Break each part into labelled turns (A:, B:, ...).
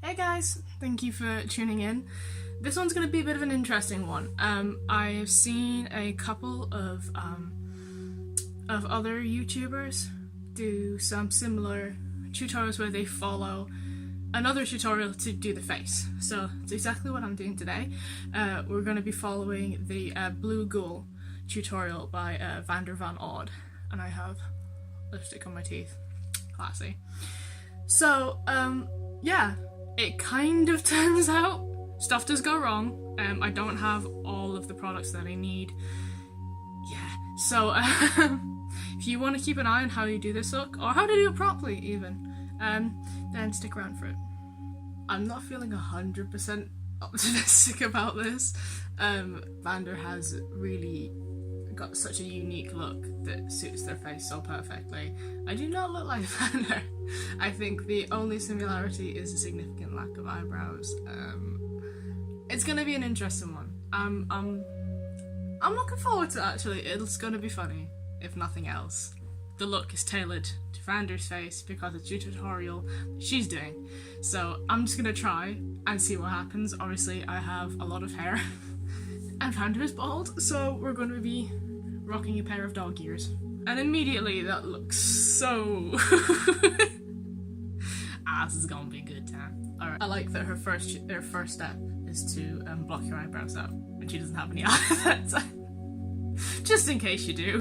A: Hey guys, thank you for tuning in. This one's going to be a bit of an interesting one. I've seen a couple of other YouTubers do some similar tutorials where they follow another tutorial to do the face. So it's exactly what I'm doing today. We're going to be following the Blue Ghoul tutorial by Vander and I have lipstick on my teeth. Classy. So, yeah, it kind of turns out stuff does go wrong. I don't have all of the products that I need. Yeah, so if you want to keep an eye on how you do this look, or how to do it properly even, then stick around for it. I'm not feeling 100% optimistic about this. Vander has really got such a unique look that suits their face so perfectly. I do not look like Vander. I think the only similarity is a significant lack of eyebrows. It's gonna be an interesting one. I'm looking forward to it, actually. It's gonna be funny, if nothing else. The look is tailored to Vander's face because it's a tutorial that she's doing. So I'm just gonna try and see what happens. Obviously I have a lot of hair and Vander is bald, so we're gonna be rocking a pair of dog ears. And immediately that looks so... this is gonna be a good time. Alright, I like that her first step is to block your eyebrows out when she doesn't have any eyes. Just in case you do.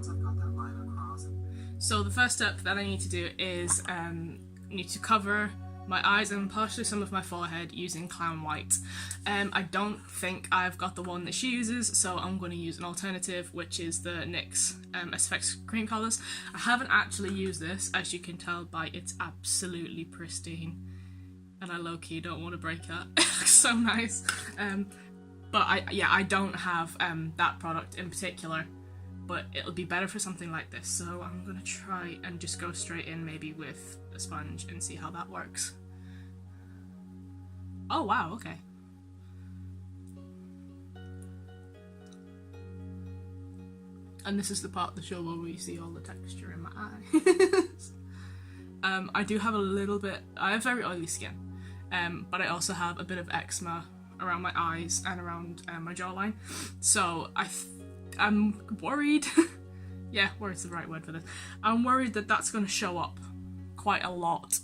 A: So the first step that I need to do is need to cover my eyes and partially some of my forehead using Clown White. I don't think I've got the one that she uses, so I'm going to use an alternative, which is the NYX SFX Creme colours. I haven't actually used this, as you can tell by it's absolutely pristine, and I low-key don't want to break that. It looks so nice. But I don't have that product in particular, but it'll be better for something like this, so I'm going to try and just go straight in maybe with a sponge and see how that works. Oh wow, okay. And this is the part of the show where we see all the texture in my eyes. I do have a little bit, I have very oily skin, but I also have a bit of eczema around my eyes and around my jawline, so I'm worried. Yeah, worried's the right word for this. I'm worried that that's going to show up quite a lot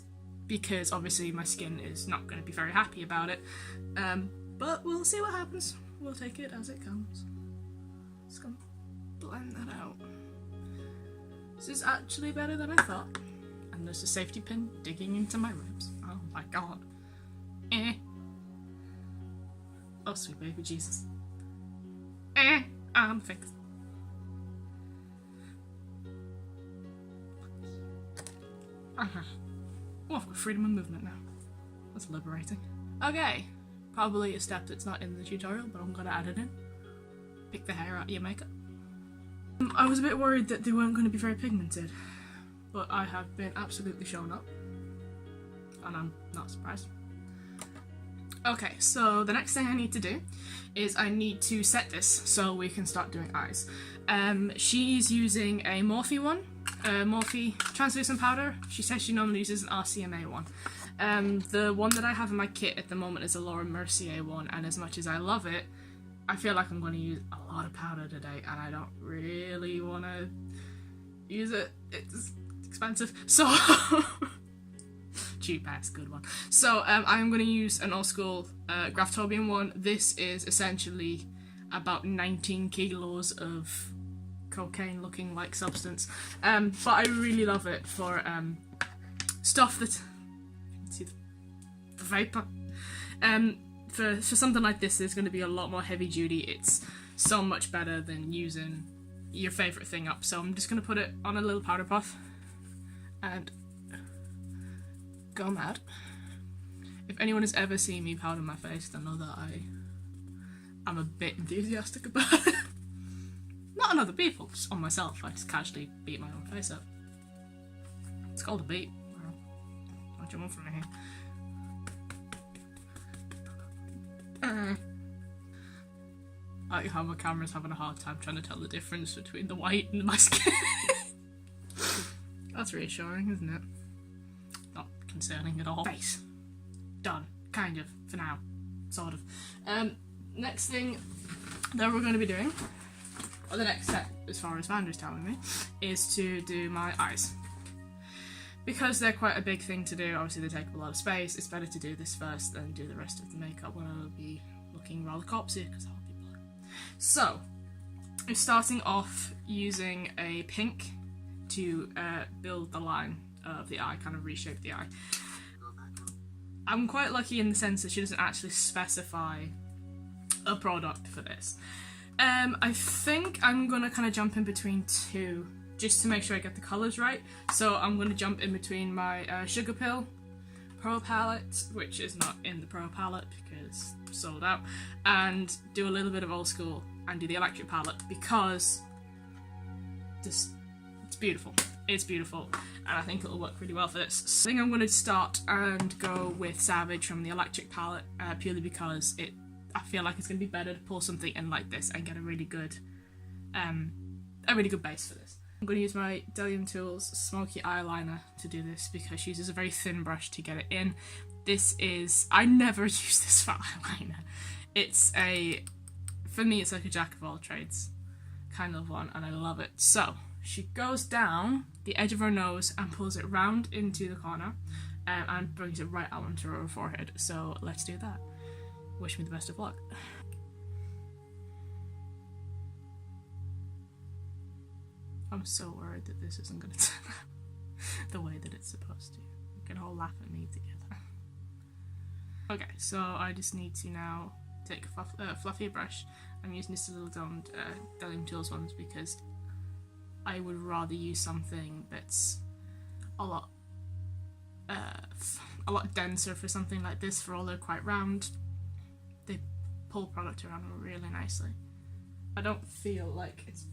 A: because obviously my skin is not going to be very happy about it. But we'll see what happens. We'll take it as it comes. Just gonna blend that out. This is actually better than I thought. And there's a safety pin digging into my ribs. Oh my god. Oh sweet baby Jesus. I'm fixed. Oh, I've got freedom of movement now. That's liberating. Okay, probably a step that's not in the tutorial, but I'm gonna add it in. Pick the hair out of your makeup. I was a bit worried that they weren't going to be very pigmented, but I have been absolutely shown up, and I'm not surprised. Okay, so the next thing I need to do is I need to set this so we can start doing eyes. She's using a Morphe one, Morphe translucent powder. She says she normally uses an RCMA one. The one that I have in my kit at the moment is a Laura Mercier one, and as much as I love it, I feel like I'm going to use a lot of powder today, and I don't really want to use it. It's expensive, so... cheap ass good one. So I'm going to use an old school Graftobian one. This is essentially about 19 kilos of cocaine looking like substance, but I really love it for stuff that you can see the vapor. For something like this, there's going to be a lot more heavy duty. It's so much better than using your favourite thing up, so I'm just going to put it on a little powder puff and go mad. If anyone has ever seen me powder my face, they'll know that I'm a bit enthusiastic about it. Not on other people, just on myself. I just casually beat my own face up. It's called a beat. What do you want from me? I like how my camera's having a hard time trying to tell the difference between the white and my skin. That's reassuring, isn't it? Not concerning at all. Face. Done. kind of, for now, sort of. Next thing that we're going to be doing, or the next step as far as Vander's telling me, is to do my eyes. Because they're quite a big thing to do, obviously they take up a lot of space, it's better to do this first than do the rest of the makeup when I'll be looking rather corpsey, because I'll be blue. So, I'm starting off using a pink to build the line of the eye, kind of reshape the eye. I'm quite lucky in the sense that she doesn't actually specify a product for this. I think I'm gonna kind of jump in between two just to make sure I get the colours right. So I'm gonna jump in between my Sugarpill Pro palette, which is not in the Pro palette because it's sold out, and do a little bit of old school and do the electric palette because it's beautiful. It's beautiful, and I think it'll work really well for this. So I think I'm going to start and go with Savage from the electric palette, purely because I feel like it's going to be better to pull something in like this and get a really good base for this. I'm going to use my Delium Tools Smoky Eyeliner to do this because she uses a very thin brush to get it in. I never use this for eyeliner. For me it's like a jack of all trades kind of one, and I love it. So she goes down the edge of her nose and pulls it round into the corner and brings it right out onto her forehead. So let's do that. Wish me the best of luck. I'm so worried that this isn't going to turn out the way that it's supposed to. You can all laugh at me together. Okay, so I just need to now take a fluffier brush. I'm using this little domed Delium Tools ones because I would rather use something that's a lot denser for something like this. For all they're quite round, they pull product around really nicely. I don't feel like it's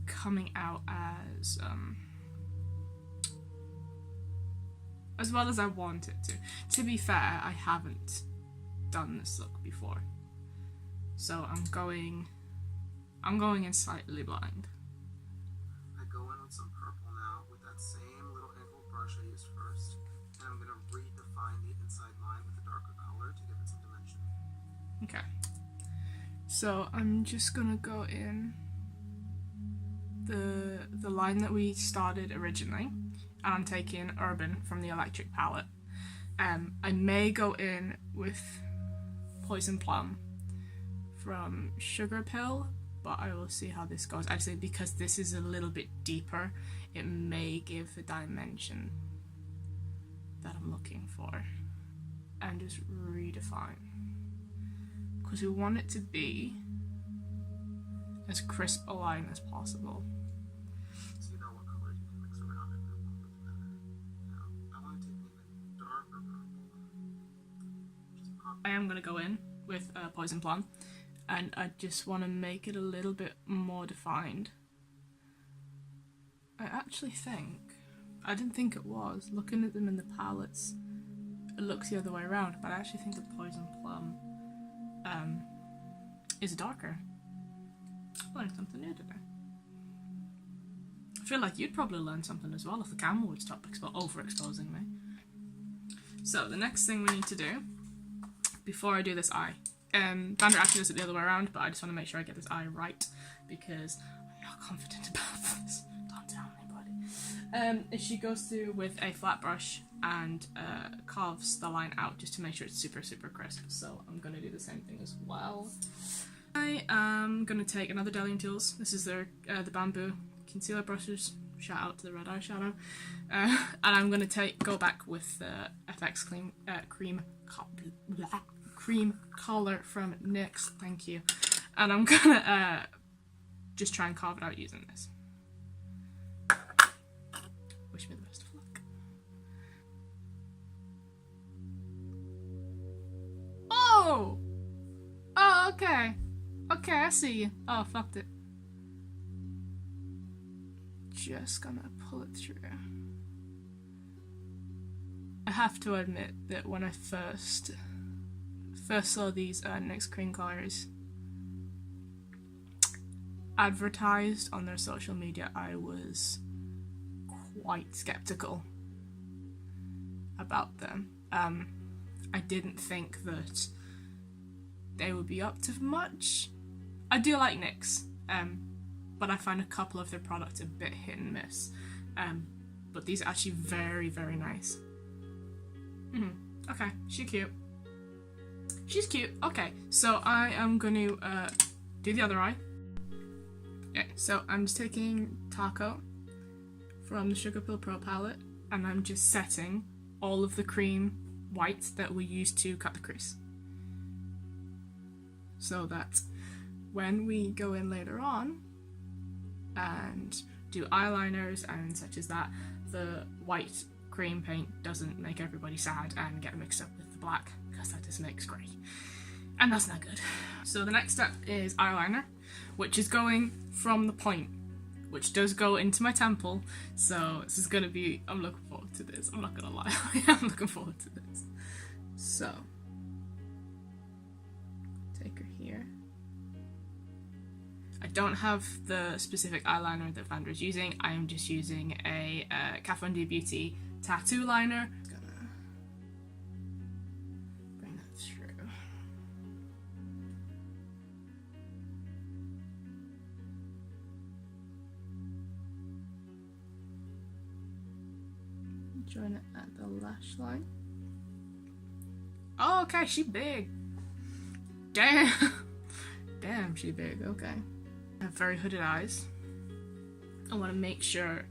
A: coming out as well as I want it to. To be fair, I haven't done this look before, so I'm going in slightly blind.
B: I go in with some purple now with that same little angled brush I used first, and I'm going to redefine the inside line with a darker color to give it some dimension.
A: Okay, so I'm just gonna go in the line that we started originally, and I'm taking Urban from the electric palette. I may go in with Poison Plum from Sugarpill, but I will see how this goes. Actually, because this is a little bit deeper, it may give the dimension that I'm looking for, and just redefine, because we want it to be as crisp a line as possible.
B: So you know what colors you can mix around and group them together. Now, I want to take an even darker purple.
A: I am going to go in with Poison Plum, and I just want to make it a little bit more defined. I actually think, I didn't think it was, looking at them in the palettes, it looks the other way around, but I actually think the Poison Plum is darker. Learned something new today. I feel like you'd probably learn something as well if the camera would stop overexposing me. So the next thing we need to do before I do this eye, Vander actually does it the other way around, but I just want to make sure I get this eye right because I'm not confident about this. Don't tell anybody. She goes through with a flat brush and carves the line out just to make sure it's super crisp. So I'm going to do the same thing as well. I am going to take another Delium Tools. This is the bamboo concealer brushes. Shout out to the red eyeshadow. And I'm going to go back with the SFX Creme color from NYX. Thank you. And I'm going to just try and carve it out using this. Wish me the best of luck. Oh! Oh, okay. Okay, I see you. Oh, fucked it. Just gonna pull it through. I have to admit that when I first saw these NYX cream colors advertised on their social media, I was quite skeptical about them. I didn't think that they would be up to much. I do like NYX, but I find a couple of their products a bit hit and miss. But these are actually very, very nice. Okay, she's cute. She's cute. Okay, so I am going to do the other eye. Okay, so I'm just taking Tako from the Sugarpill Pro palette, and I'm just setting all of the cream white that we used to cut the crease. So that when we go in later on and do eyeliners and such as that, the white cream paint doesn't make everybody sad and get mixed up with the black, because that just makes grey. And that's not good. So the next step is eyeliner, which is going from the point, which does go into my temple. So this is gonna be, I'm looking forward to this. I'm not gonna lie, I'm looking forward to this. So, take her here. I don't have the specific eyeliner that Vander is using. I am just using a Kat Von D Beauty tattoo liner. Gonna bring that through. Join it at the lash line. Oh, okay, she big. Damn. Damn, she big, okay. I have very hooded eyes. I want to make sure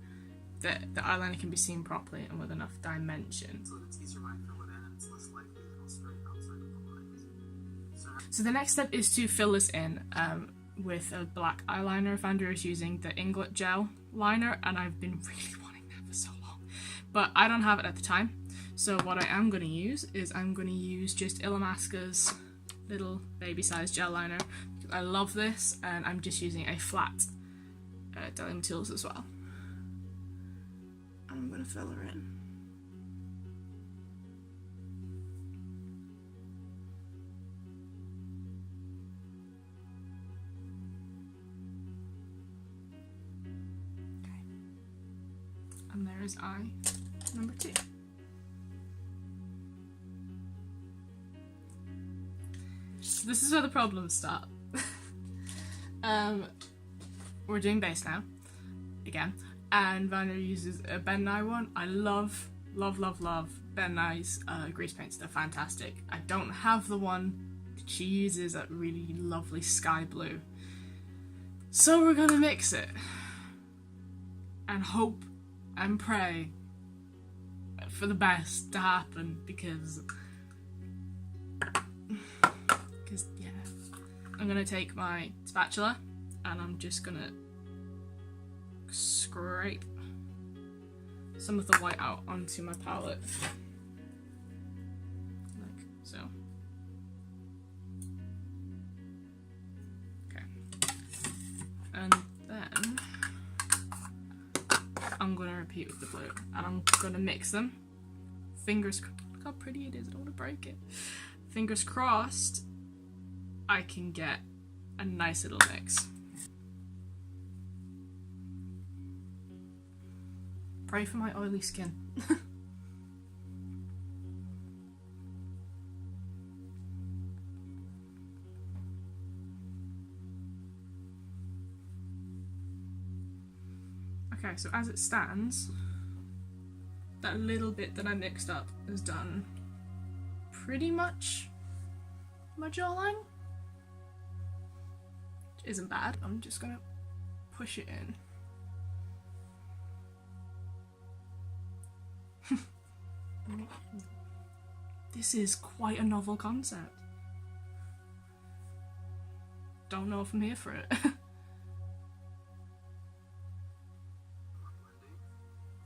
A: that the eyeliner can be seen properly and with enough dimension.
B: So that it's easier when I fill it in and it's less likely that it'll stray outside of the lines.
A: So the next step is to fill this in with a black eyeliner. Vander is using the Inglet Gel liner, and I've been really wanting that for so long. But I don't have it at the time. So what I am going to use is I'm going to use just Illamasqua's little baby-sized gel liner. I love this, and I'm just using a flat Delium Tools as well. I'm going to fill her in. Okay. And there is eye number 2. So this is where the problems start. We're doing base now, again, and Vander uses a Ben Nye one. I love, love, love, love Ben Nye's grease paints. They're fantastic. I don't have the one that she uses, that really lovely sky blue. So we're gonna mix it and hope and pray for the best to happen, because yeah, I'm gonna take my spatula and I'm just gonna scrape some of the white out onto my palette, like so. Okay, and then I'm gonna repeat with the blue, and I'm gonna mix them. Fingers, look how pretty it is, I don't want to break it. Fingers crossed I can get a nice little mix. Pray for my oily skin. Okay, so as it stands, that little bit that I mixed up is done pretty much my jawline. Which isn't bad. I'm just gonna push it in. This is quite a novel concept. Don't know if I'm here for it.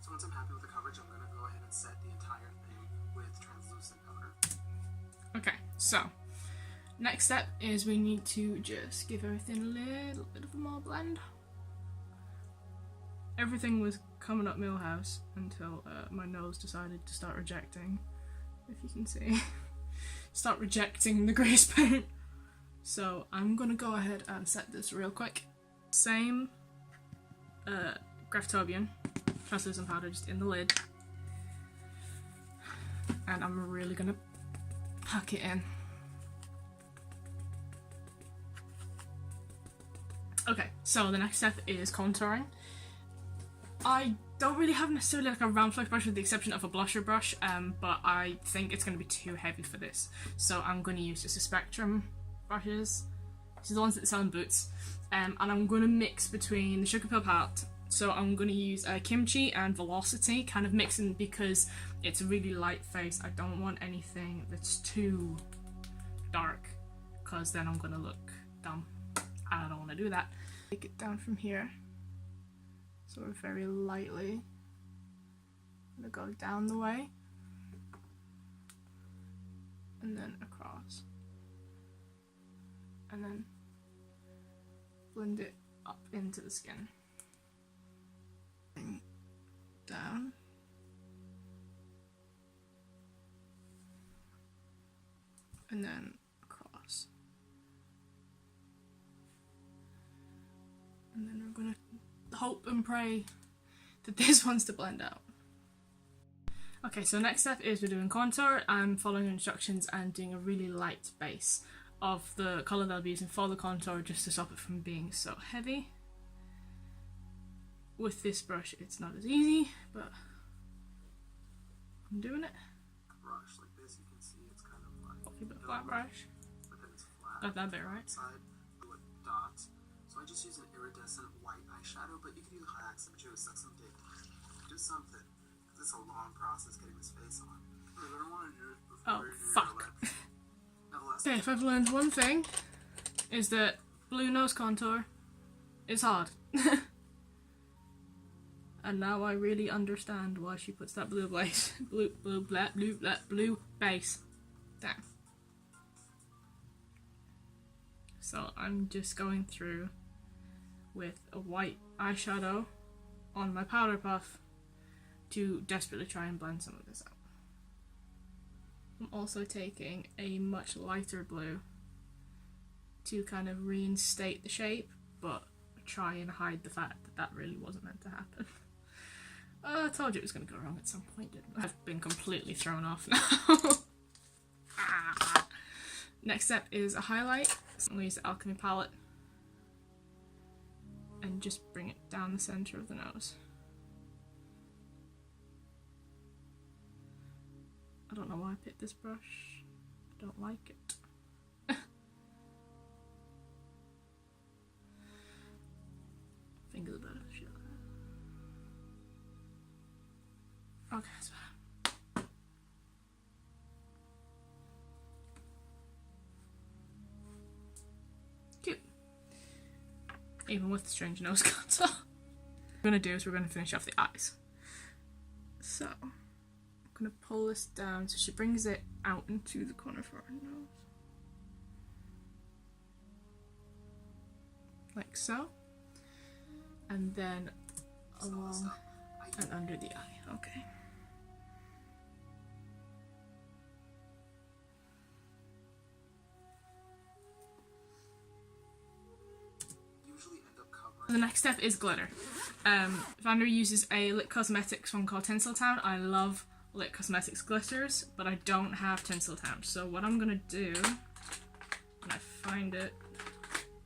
B: So once I'm happy with the coverage, I'm going to go ahead and set the entire thing with translucent powder.
A: Okay, so next step is we need to just give everything a little bit of a more blend. Everything was coming up Millhouse until my nose decided to start rejecting, if you can see. Start rejecting the grease paint. So I'm gonna go ahead and set this real quick. Same Graftobian translucent powder just in the lid. And I'm really gonna pack it in. Okay, so the next step is contouring. I don't really have necessarily like a round flex brush with the exception of a blusher brush, but I think it's going to be too heavy for this. So I'm going to use just a Spectrum brushes. These are the ones that sell in Boots. And I'm going to mix between the Sugarpill palette. So I'm going to use KimChi and Velocity, kind of mixing because it's a really light face. I don't want anything that's too dark because then I'm going to look dumb. I don't want to do that. Take it down from here. So we're very lightly going to go down the way and then across and then blend it up into the skin. Down and then across, and then we're gonna hope and pray that this wants to blend out. Okay, so next step is we're doing contour. I'm following instructions and doing a really light base of the colour that I'll be using for the contour just to stop it from being so heavy. With this brush it's not as easy, but I'm doing it.
B: Brush like this, you can see it's kind of like
A: a bit flat brush.
B: But then it's flat.
A: Got that bit right.
B: Side with dots. So I just use an iridescent white eyeshadow, but you can use high accent juice, suck some dick. Do something. Because it's a long process getting this face on. I don't want to do it before you do
A: fuck.
B: your
A: Okay, if I've learned one thing, is that blue nose contour is hard. And now I really understand why she puts that blue base, blue base down. So I'm just going through with a white eyeshadow on my powder puff to desperately try and blend some of this out. I'm also taking a much lighter blue to kind of reinstate the shape, but try and hide the fact that that really wasn't meant to happen. I told you it was going to go wrong at some point, didn't I? I've been completely thrown off now. Next step is a highlight. So I'm going to use the Alchemist palette and just bring it down the centre of the nose. I don't know why I picked this brush. I don't like it. Fingers are better for shit. Okay, that's better. Cute. Even with the strange nose contour. What we're going to do is we're going to finish off the eyes. So, I'm going to pull this down so she brings it out into the corner of her nose. Like so. And then along and under the eye. Okay. The next step is glitter. Vander uses a Lit Cosmetics one called Tinseltown. I love Lit Cosmetics glitters, but I don't have Tinseltown. So what I'm gonna do, when I find it,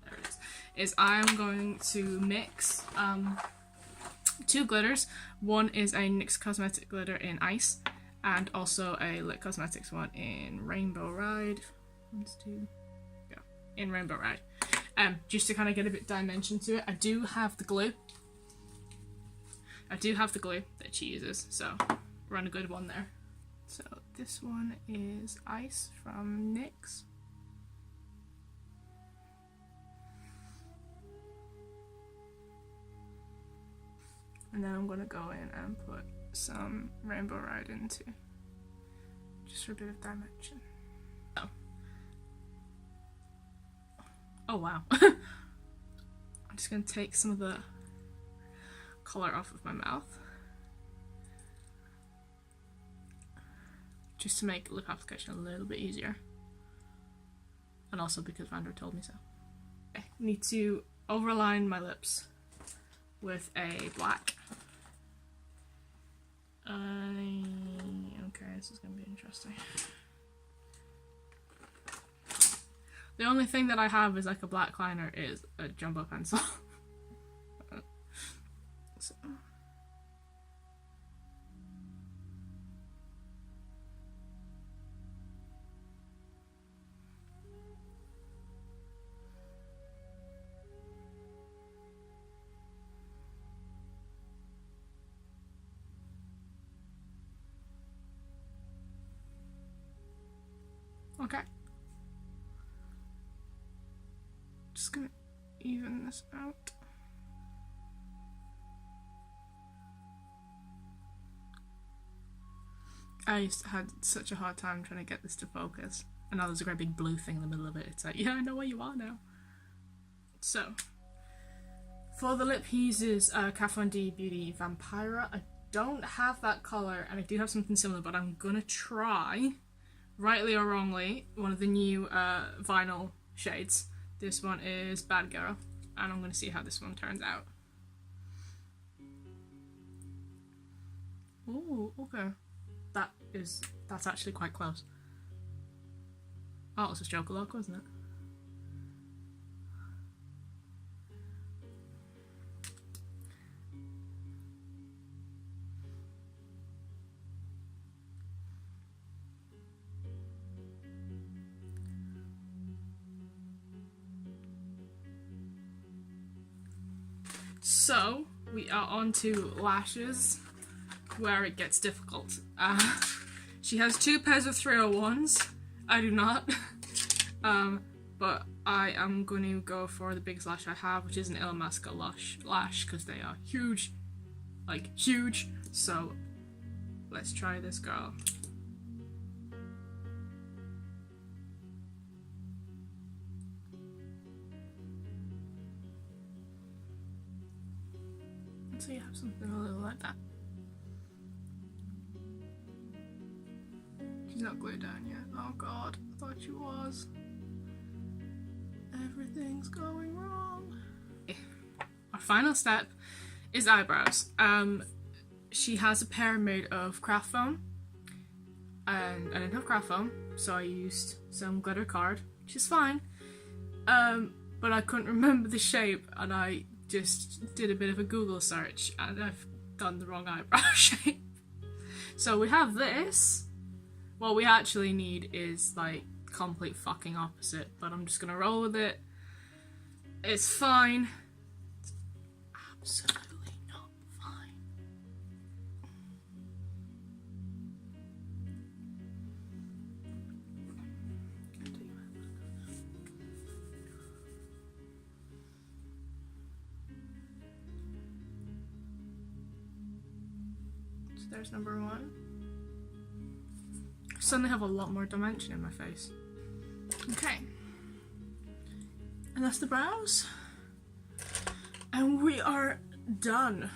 A: there it is I'm going to mix two glitters. One is a NYX Cosmetic glitter in Ice, and also a Lit Cosmetics one in Rainbow Ride. In Rainbow Ride. Just to kind of get a bit dimension to it. I do have the glue that she uses, so run a good one there. So this one is Ice from NYX. And then I'm going to go in and put some Rainbow Ride into, just for a bit of dimension. Oh wow. I'm just going to take some of the colour off of my mouth, just to make lip application a little bit easier, and also because Vander told me so. I need to overline my lips with a black. Okay, this is going to be interesting. The only thing that I have is like a black liner is a jumbo pencil. So. Okay. Just gonna even this out. I had such a hard time trying to get this to focus. And now there's a great big blue thing in the middle of it. It's like, yeah, I know where you are now. So, for the lip, he uses Kat Von D Beauty Vampira. I don't have that colour, and I do have something similar, but I'm gonna try, rightly or wrongly, one of the new vinyl shades. This one is Bad Girl, and I'm gonna see how this one turns out. Ooh, okay. That's actually quite close. Oh, it was just Joker, wasn't it? So, we are on to lashes, where it gets difficult. She has 2 pairs of 301s. I do not. But I am going to go for the biggest lash I have, which is an Illamasqua Lush lash, because they are huge. Like, huge. So, let's try this girl. So you have something a little like that. She's not glued down yet. Oh god, I thought she was. Everything's going wrong. Our final step is eyebrows. She has a pair made of craft foam, and I didn't have craft foam, so I used some glitter card, which is fine. But I couldn't remember the shape, and I just did a bit of a Google search, and I've done the wrong eyebrow shape. So we have this. What we actually need is like complete fucking opposite, but I'm just gonna roll with it. It's fine. It's absolutely not fine. So there's number 1. I suddenly have a lot more dimension in my face. Okay. And that's the brows. And we are done.